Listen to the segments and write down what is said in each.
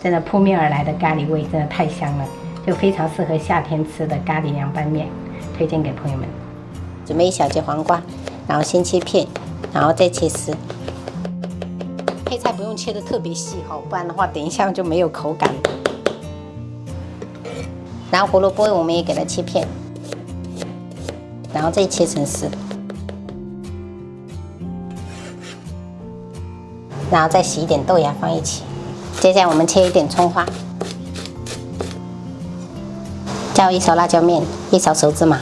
真的扑面而来的咖喱味真的太香了，就非常适合夏天吃的咖喱凉拌面，推荐给朋友们。准备1小节黄瓜，然后先切片，然后再切丝。配菜不用切得特别细哈，不然的话等一下就没有口感。然后胡萝卜我们也给它切片，然后再切成丝，然后再洗一点豆芽放一起。接下来我们切一点葱花，加入1勺辣椒面，1勺熟芝麻，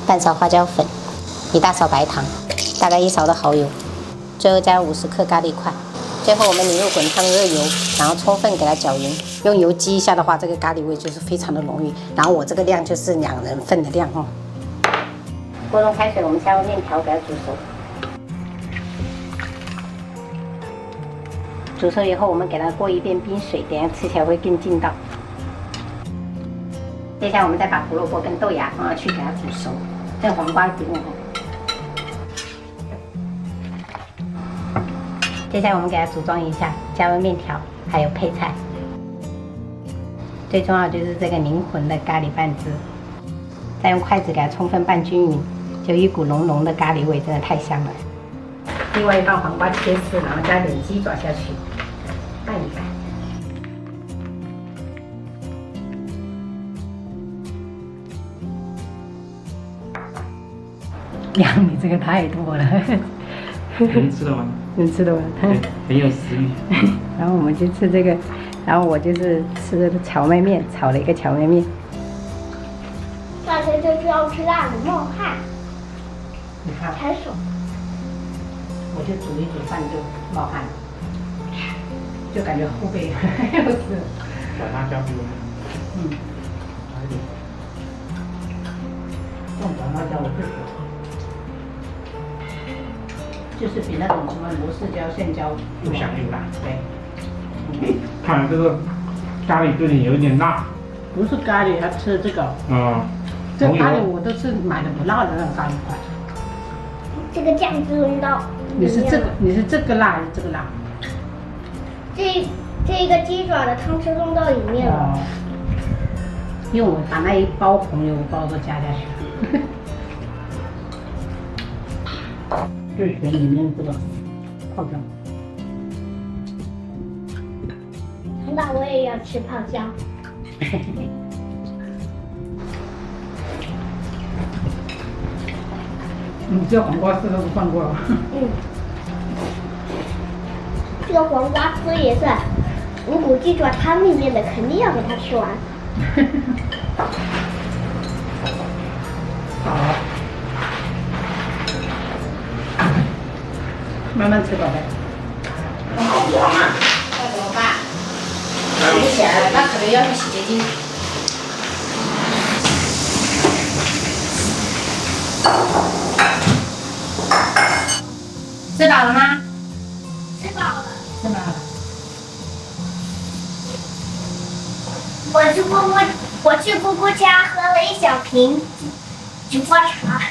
半勺花椒粉，1大勺白糖，大概1勺的蚝油，最后加入50克咖喱块。最后我们淋入滚烫的热油，然后充分给它搅匀。用油激一下的话，这个咖喱味就是非常的浓郁。然后我这个量就是2人份的量哦。锅中开水，我们加入面条给它煮熟。煮熟以后，我们给它过一遍冰水，等下吃起来会更劲道。接下来我们再把胡萝卜跟豆芽放上去给它煮熟，这黄瓜不用哦。接下来我们给它组装一下，加入面条，还有配菜。最重要就是这个灵魂的咖喱拌汁，再用筷子给它充分拌均匀，就一股浓浓的咖喱味，真的太香了。另外一半黄瓜切丝，然后加点鸡爪下去，拌一拌。量你这个太多了。能吃的吗？能吃的吗？很有食欲。然后我们就吃这个，然后我就是吃荞麦面，炒了一个荞麦面。夏天就是要吃辣的冒汗，你看，才爽。我就煮一煮饭就冒汗，就感觉后背又是。小辣椒比我们好一点。这种小辣椒我最喜欢。就是比那种什么螺丝椒、线椒又香又辣。对。看来这个咖喱对你有点辣。不是咖喱，要吃这个。这咖喱我都是买的不辣的那种咖喱块。这个酱汁味道。你是这个辣还是这个辣？这个鸡爪的汤汁弄到里面了。因为我把那一包红油包都加下去。最选里面这个泡椒。那我也要吃泡椒。这黄瓜丝都不放过了。这个黄瓜丝也是，如果鸡爪汤里面的，肯定要给它吃完。好。慢慢吃，宝贝。好黄啊！那怎么办？洗不起来了，那可能要用洗洁精。吃饱了吗？吃饱了。吃饱了。我去姑姑家喝了1小瓶菊花茶。